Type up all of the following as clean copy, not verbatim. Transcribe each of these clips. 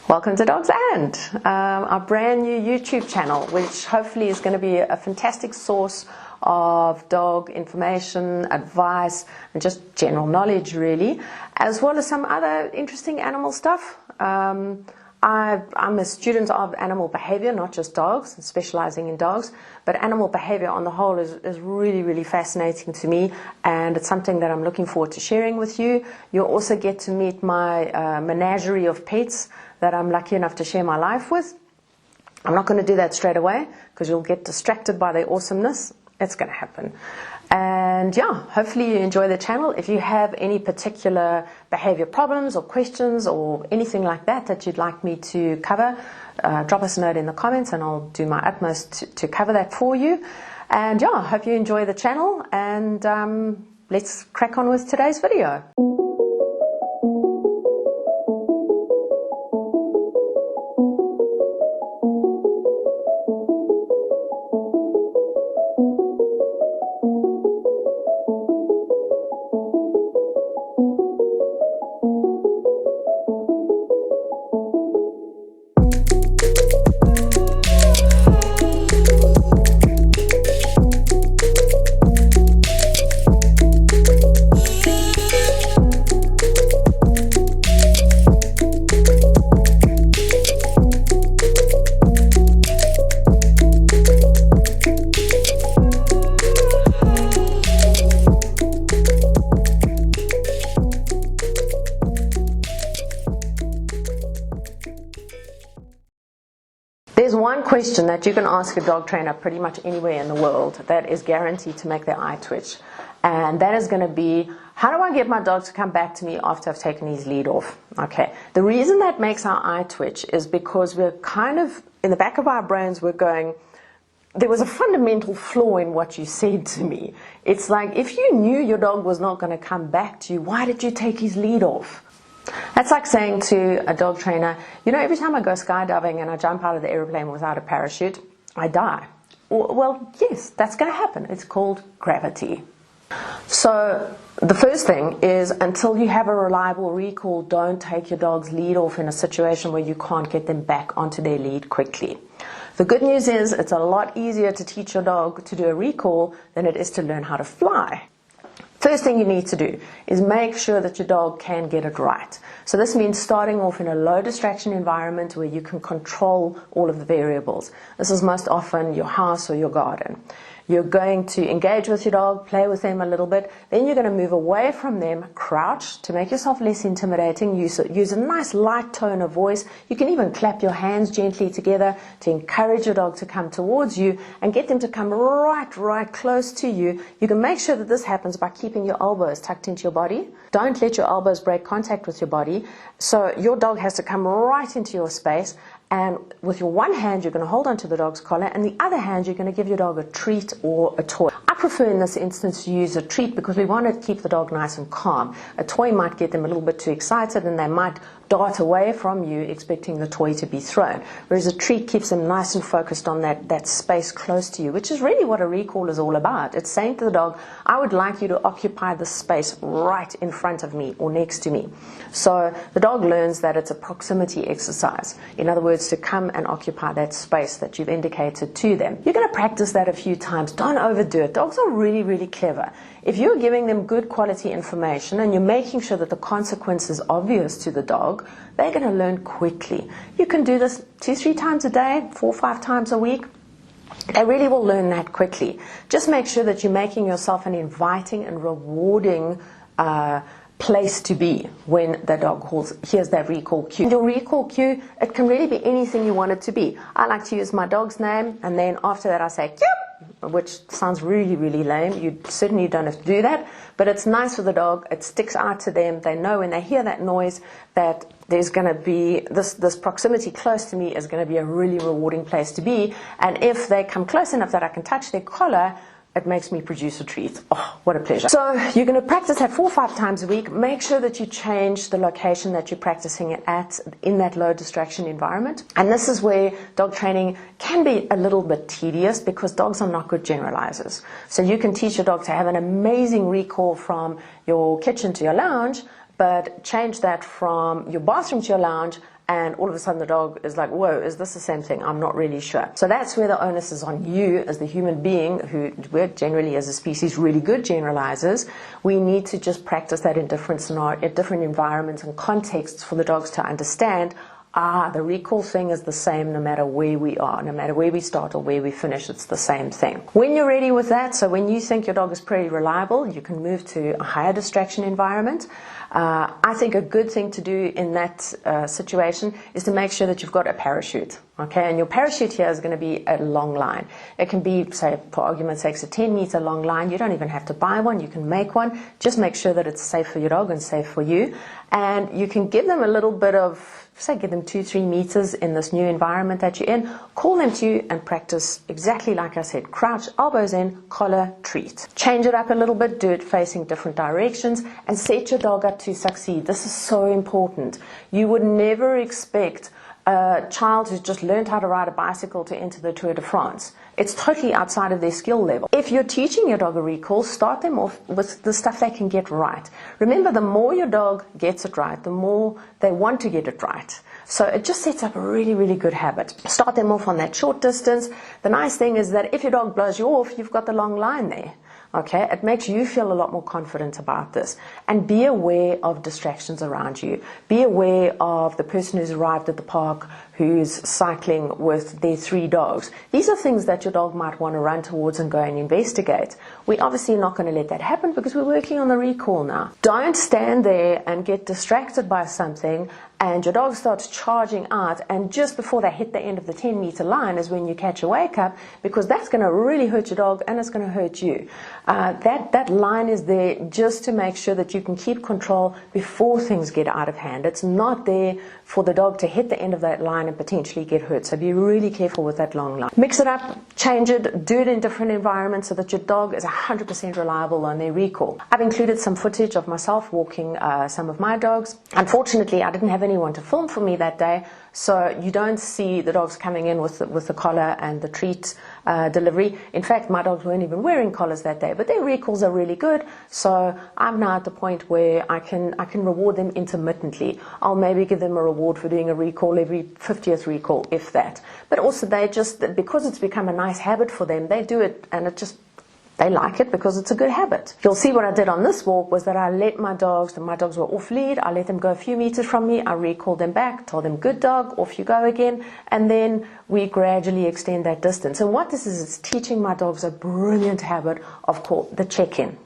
Welcome to Dogs and our brand new YouTube channel, which hopefully is going to be a fantastic source of dog information, advice, and just general knowledge really, as well as some other interesting animal stuff. I'm a student of animal behavior, not just dogs, specializing in dogs, but animal behavior on the whole is really, really fascinating to me, and it's something that I'm looking forward to sharing with you. You'll also get to meet my menagerie of pets that I'm lucky enough to share my life with. I'm not going to do that straight away because you'll get distracted by their awesomeness. It's going to happen. And yeah, hopefully you enjoy the channel. If you have any particular behavior problems or questions or anything like that you'd like me to cover, drop us a note in the comments and I'll do my utmost to cover that for you. And yeah, I hope you enjoy the channel, and let's crack on with today's video. There's one question that you can ask a dog trainer pretty much anywhere in the world that is guaranteed to make their eye twitch, and that is going to be, how do I get my dog to come back to me after I've taken his lead off? Okay, the reason that makes our eye twitch is because we're kind of, in the back of our brains, we're going, there was a fundamental flaw in what you said to me. It's like, if you knew your dog was not going to come back to you, why did you take his lead off? That's like saying to a dog trainer, you know, every time I go skydiving and I jump out of the airplane without a parachute, I die. Well, yes, that's going to happen. It's called gravity. So the first thing is, until you have a reliable recall, don't take your dog's lead off in a situation where you can't get them back onto their lead quickly. The good news is it's a lot easier to teach your dog to do a recall than it is to learn how to fly. First thing you need to do is make sure that your dog can get it right. So this means starting off in a low distraction environment where you can control all of the variables. This is most often your house or your garden. You're going to engage with your dog, play with them a little bit, then you're going to move away from them, crouch to make yourself less intimidating, use a nice light tone of voice. You can even clap your hands gently together to encourage your dog to come towards you and get them to come right close to you. You can make sure that this happens by keeping your elbows tucked into your body. Don't let your elbows break contact with your body. So your dog has to come right into your space, and with your one hand you're going to hold onto the dog's collar, and the other hand you're going to give your dog a treat or a toy. I prefer in this instance to use a treat because we want to keep the dog nice and calm. A toy might get them a little bit too excited and they might dart away from you expecting the toy to be thrown, whereas a treat keeps them nice and focused on that space close to you, which is really what a recall is all about. It's saying to the dog, I would like you to occupy the space right in front of me or next to me. So the dog learns that it's a proximity exercise. In other words, to come and occupy that space that you've indicated to them. You're going to practice that a few times. Don't overdo it. Dogs are really clever. If you're giving them good quality information and you're making sure that the consequence is obvious to the dog, they're going to learn quickly. You can do this 2-3 times a day, 4-5 times a week. They really will learn that quickly. Just make sure that you're making yourself an inviting and rewarding place to be when the dog hears that recall cue. Your recall cue, it can really be anything you want it to be. I like to use my dog's name, and then after that I say, "Yep," which sounds really lame. You certainly don't have to do that, but it's nice for the dog. It sticks out to them. They know when they hear that noise that there's going to be this proximity close to me is going to be a really rewarding place to be. And if they come close enough that I can touch their collar, it makes me produce a treat. Oh, what a pleasure. So you're going to practice that 4 or 5 times a week. Make sure that you change the location that you're practicing it at in that low distraction environment. And this is where dog training can be a little bit tedious because dogs are not good generalizers. So you can teach your dog to have an amazing recall from your kitchen to your lounge, but change that from your bathroom to your lounge and all of a sudden the dog is like, whoa, is this the same thing? I'm not really sure. So that's where the onus is on you as the human being, who we're generally as a species really good generalizers. We need to just practice that in different scenarios, in different environments and contexts for the dogs to understand, the recall thing is the same no matter where we are, no matter where we start or where we finish, it's the same thing. When you're ready with that, so when you think your dog is pretty reliable, you can move to a higher distraction environment. I think a good thing to do in that situation is to make sure that you've got a parachute. Okay, and your parachute here is going to be a long line. It can be, say, for argument's sake, a 10-meter long line. You don't even have to buy one. You can make one. Just make sure that it's safe for your dog and safe for you. And you can give them a little bit of, say, give them 2-3 meters in this new environment that you're in. Call them to you and practice exactly like I said. Crouch, elbows in, collar, treat. Change it up a little bit. Do it facing different directions and set your dog up to succeed. This is so important. You would never expect a child who's just learned how to ride a bicycle to enter the Tour de France. It's totally outside of their skill level. If you're teaching your dog a recall, start them off with the stuff they can get right. Remember, the more your dog gets it right, the more they want to get it right. So it just sets up a really, really good habit. Start them off on that short distance. The nice thing is that if your dog blows you off, you've got the long line there. Okay, it makes you feel a lot more confident about this. And be aware of distractions around you. Be aware of the person who's arrived at the park who's cycling with their 3 dogs. These are things that your dog might want to run towards and go and investigate. We're obviously not going to let that happen because we're working on the recall now. Don't stand there and get distracted by something and your dog starts charging out, and just before they hit the end of the 10-meter line is when you catch a wake up, because that's going to really hurt your dog and it's going to hurt you. That line is there just to make sure that you can keep control before things get out of hand. It's not there for the dog to hit the end of that line and potentially get hurt. So be really careful with that long line. Mix it up, change it, do it in different environments so that your dog is 100% reliable on their recall. I've included some footage of myself walking some of my dogs. Unfortunately, I didn't have anyone to film for me that day, so you don't see the dogs coming in with the collar and the treat delivery. In fact, my dogs weren't even wearing collars that day, but their recalls are really good. So I'm now at the point where I can reward them intermittently. I'll maybe give them a reward for doing a recall every 50th recall, if that. But also they just, because it's become a nice habit for them, they do it and they like it because it's a good habit. You'll see what I did on this walk was that I let my dogs were off lead, I let them go a few meters from me, I recalled them back, told them, good dog, off you go again, and then we gradually extend that distance. And what this is, it's teaching my dogs a brilliant habit of the check-in.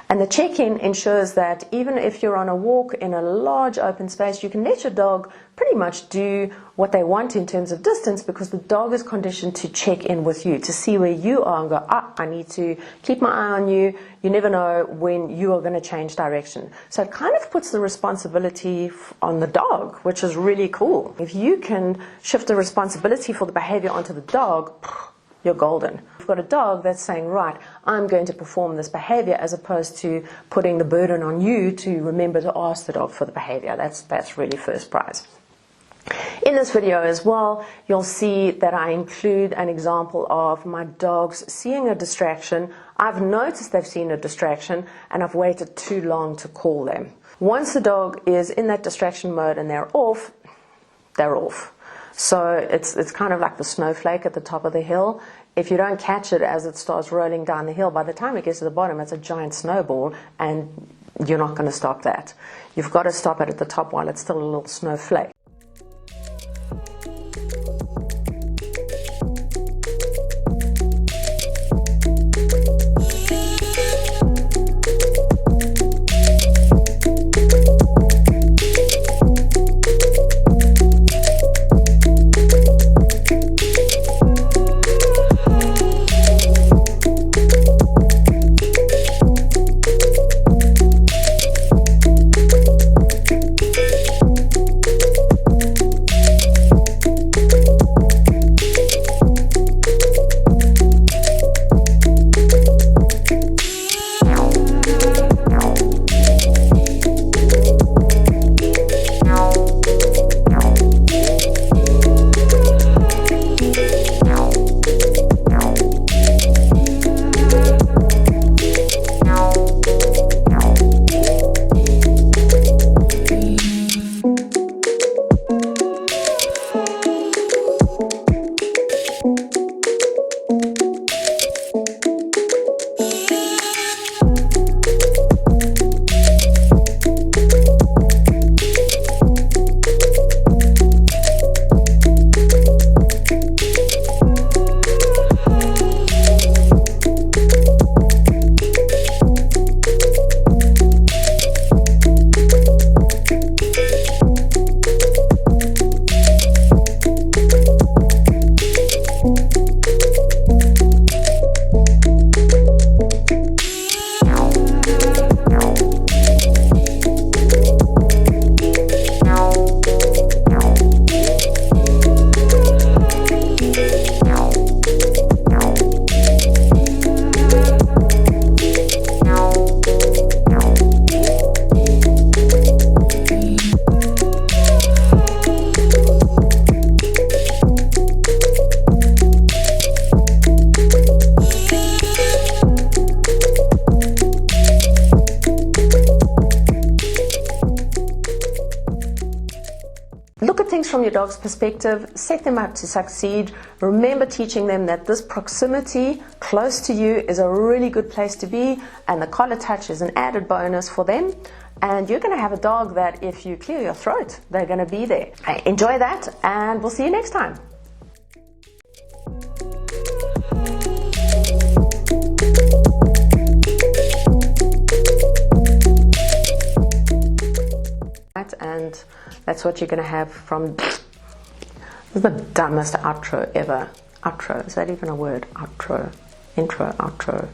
And the check-in ensures that even if you're on a walk in a large open space, you can let your dog pretty much do what they want in terms of distance, because the dog is conditioned to check in with you, to see where you are and go, I need to keep my eye on you. You never know when you are going to change direction. So it kind of puts the responsibility on the dog, which is really cool. If you can shift the responsibility for the behavior onto the dog, you're golden. You've got a dog that's saying, right, I'm going to perform this behavior, as opposed to putting the burden on you to remember to ask the dog for the behavior. That's really first prize. In this video as well, you'll see that I include an example of my dogs seeing a distraction. I've noticed they've seen a distraction and I've waited too long to call them. Once the dog is in that distraction mode and they're off, they're off. So it's kind of like the snowflake at the top of the hill. If you don't catch it as it starts rolling down the hill, by the time it gets to the bottom, it's a giant snowball, and you're not going to stop that. You've got to stop it at the top while it's still a little snowflake. look at things from your dog's perspective, set them up to succeed. Remember teaching them that this proximity close to you is a really good place to be, and the collar touch is an added bonus for them. And you're going to have a dog that if you clear your throat, they're going to be there. Enjoy that, and we'll see you next time. And that's what you're going to have from. This is the dumbest outro ever. Outro, is that even a word? Outro, intro, outro.